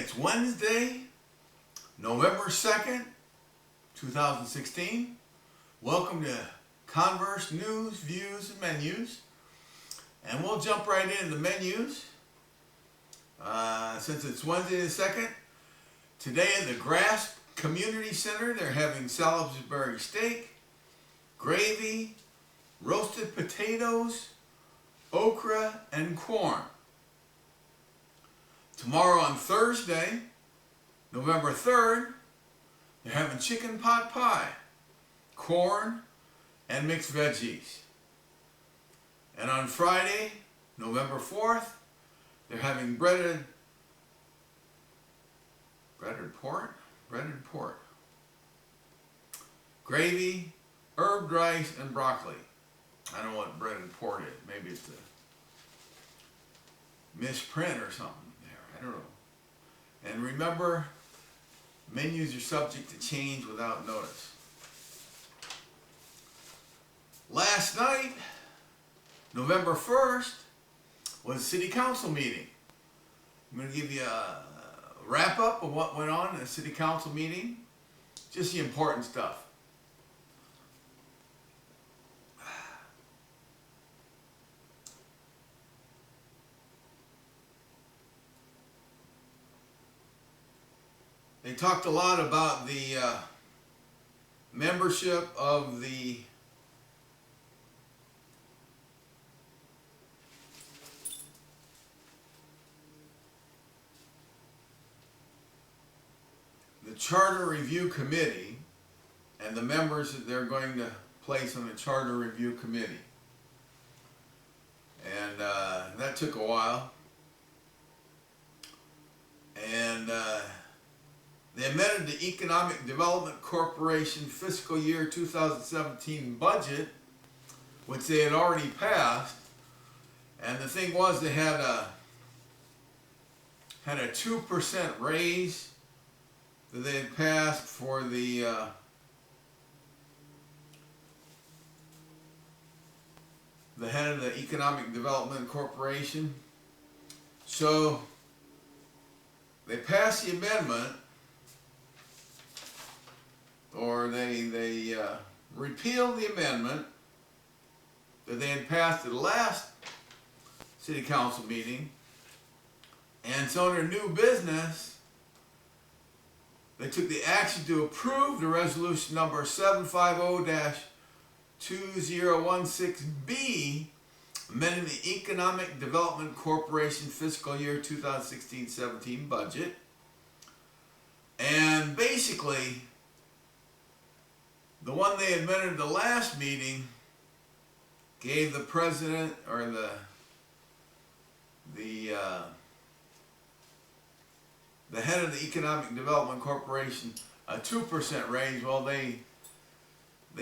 It's Wednesday, November 2nd, 2016. Welcome to Converse News, Views, and Menus. And we'll jump right into the menus. Since it's Wednesday the 2nd, today at the Grass Community Center, they're having Salisbury steak, gravy, roasted potatoes, okra, and corn. Tomorrow on Thursday, November 3rd, they're having chicken pot pie, corn, and mixed veggies. And on Friday, November 4th, they're having breaded pork, gravy, herb rice, and broccoli. I don't know what breaded pork is. Maybe it's a misprint or something there. I don't know. And remember, menus are subject to change without notice. Last night, November 1st, was a City Council meeting. I'm going to give you a wrap-up of what went on in the City Council meeting. Just the important stuff. They talked a lot about the membership of the Charter Review Committee and the members that they're going to place on the Charter Review Committee. And that took a while. And they amended the Economic Development Corporation fiscal year 2017 budget, which they had already passed. And the thing was, they had a 2% raise that they had passed for the head of the Economic Development Corporation. So they passed the amendment, or they repealed the amendment that they had passed at the last City Council meeting, and so under new business, they took the action to approve the resolution number 750-2016B, amending the Economic Development Corporation fiscal year 2016-17 budget. And basically, the one they amended at the last meeting gave the president, or the head of the Economic Development Corporation, a 2% raise. Well, they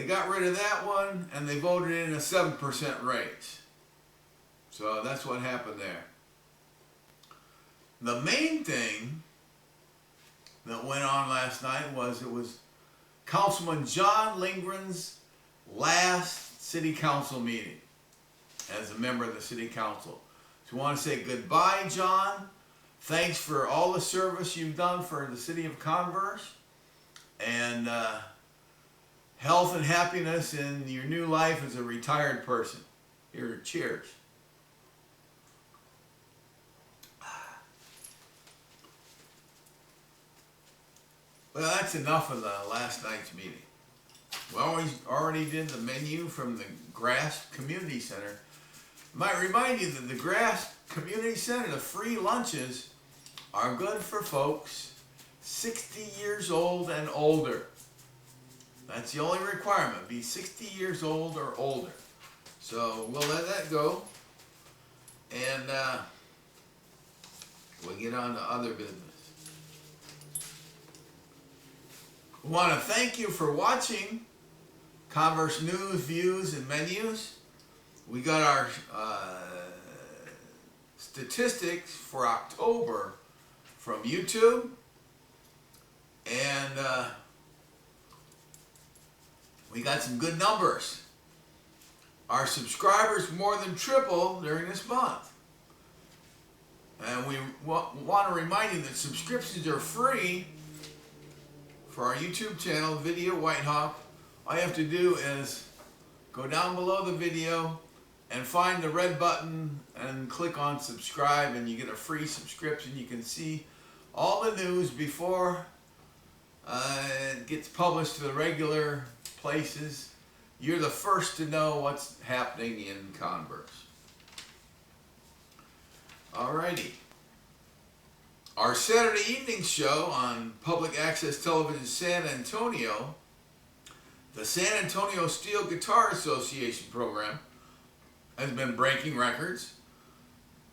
got rid of that one and they voted in a 7% raise. So that's what happened there. The main thing that went on last night was it was Councilman John Lindgren's last City Council meeting as a member of the City Council. So I want to say goodbye, John. Thanks for all the service you've done for the city of Converse, and health and happiness in your new life as a retired person. Here, cheers. Well, that's enough of the last night's meeting. We already did the menu from the Grass Community Center. I might remind you that the Grass Community Center, the free lunches, are good for folks 60 years old and older. That's the only requirement, be 60 years old or older. So we'll let that go, and we'll get on to other business. We want to thank you for watching Converse News, Views, and Menus. We got our statistics for October from YouTube, and we got some good numbers. Our subscribers more than tripled during this month. And we want to remind you that subscriptions are free for our YouTube channel, Video Whitehawk. All you have to do is go down below the video and find the red button and click on subscribe, and you get a free subscription. You can see all the news before it gets published to the regular places. You're the first to know what's happening in Converse. Alrighty. Our Saturday evening show on public access television San Antonio, the San Antonio Steel Guitar Association program, has been breaking records.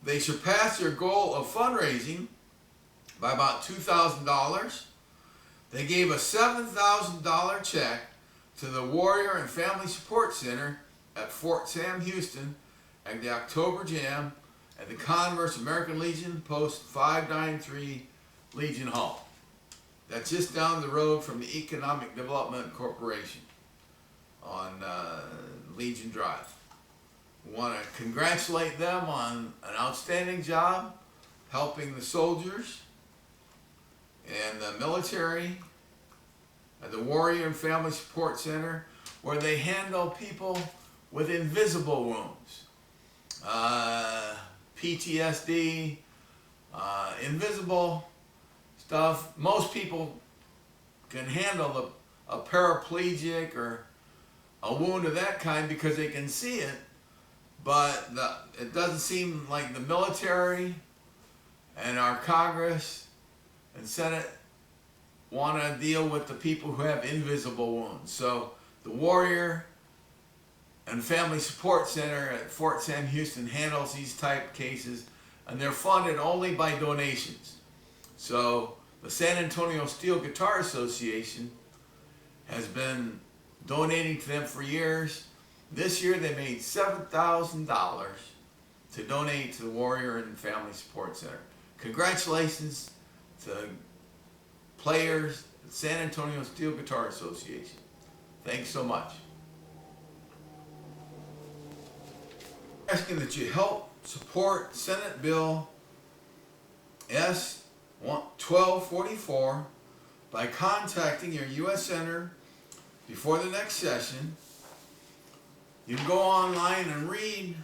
They surpassed their goal of fundraising by about $2,000. They gave a $7,000 check to the Warrior and Family Support Center at Fort Sam Houston at the October Jam at the Converse American Legion Post 593 Legion Hall. That's just down the road from the Economic Development Corporation on Legion Drive. We want to congratulate them on an outstanding job helping the soldiers and the military at the Warrior and Family Support Center, where they handle people with invisible wounds, PTSD, invisible stuff. Most people can handle a paraplegic or a wound of that kind because they can see it, but it doesn't seem like the military and our Congress and Senate want to deal with the people who have invisible wounds. So the Warrior and Family Support Center at Fort Sam Houston handles these type cases, and they're funded only by donations. So the San Antonio Steel Guitar Association has been donating to them for years. This year they made $7,000 to donate to the Warrior and Family Support Center. Congratulations to players at San Antonio Steel Guitar Association. Thanks so much. Asking that you help support Senate Bill S 1244 by contacting your U.S. Senator before the next session. You can go online and read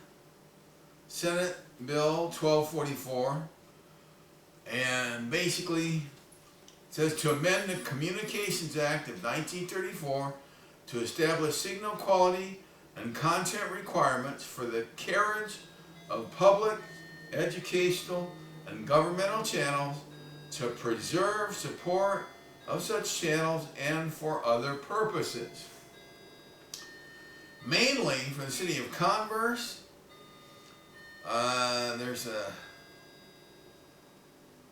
Senate Bill 1244, and basically it says to amend the Communications Act of 1934 to establish signal quality and content requirements for the carriage of public, educational, and governmental channels, to preserve support of such channels and for other purposes. Mainly for the city of Converse, there's a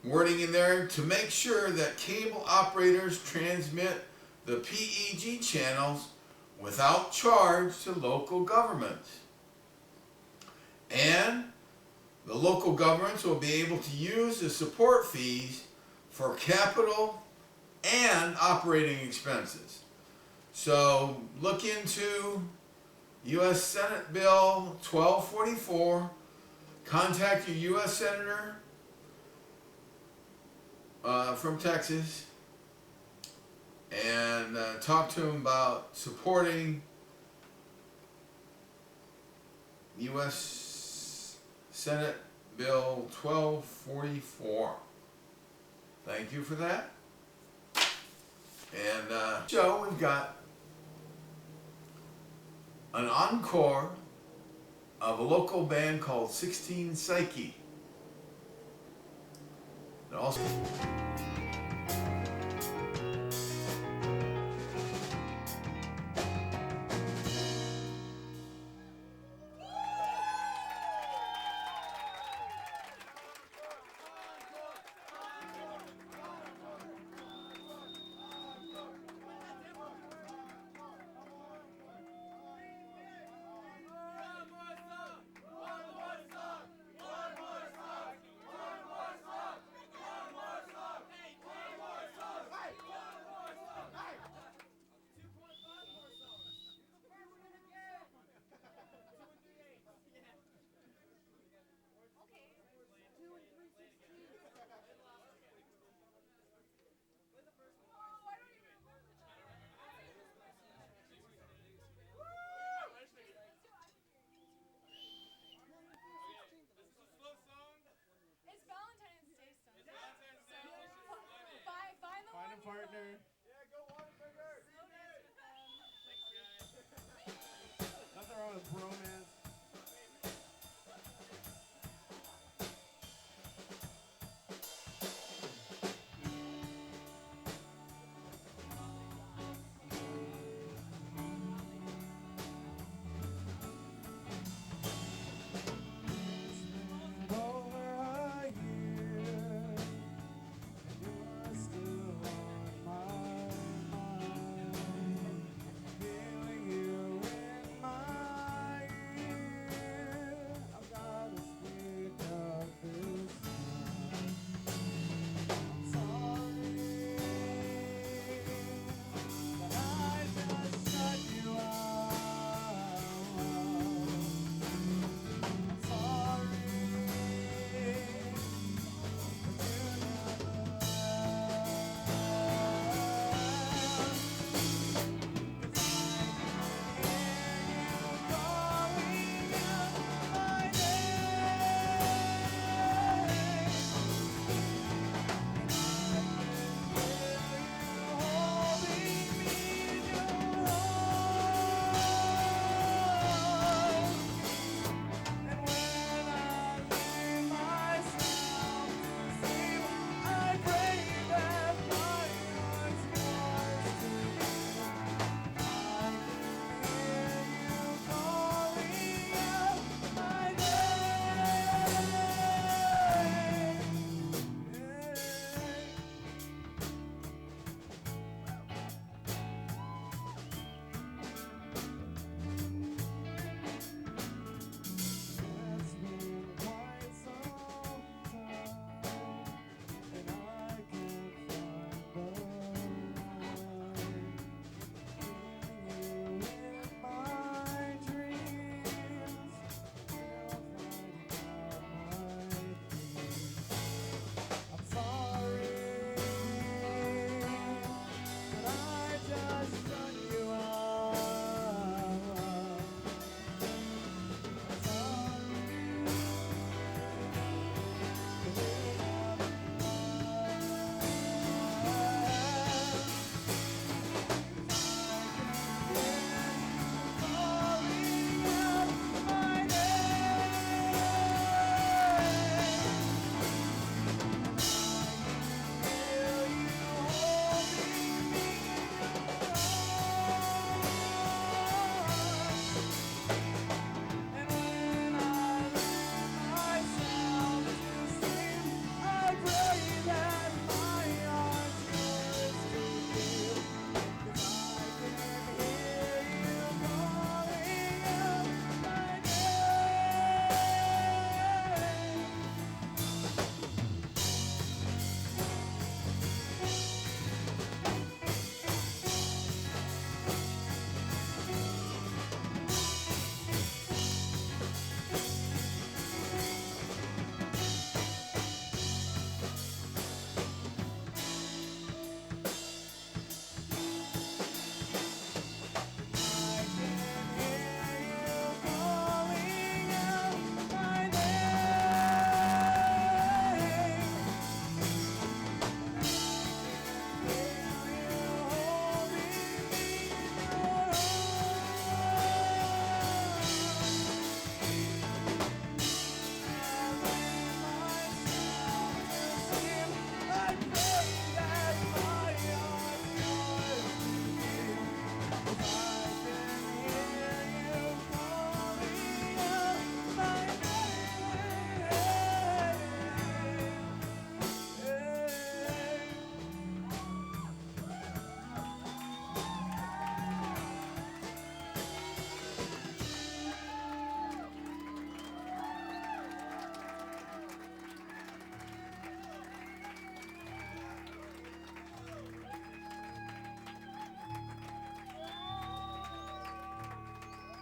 wording in there to make sure that cable operators transmit the PEG channels without charge to local governments. And the local governments will be able to use the support fees for capital and operating expenses. So look into U.S. Senate Bill 1244. Contact your U.S. Senator from Texas and talk to him about supporting U.S. Senate Bill 1244. Thank you for that. And so we've got an encore of a local band called 16 Psyche. It also of bromance.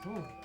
Cool.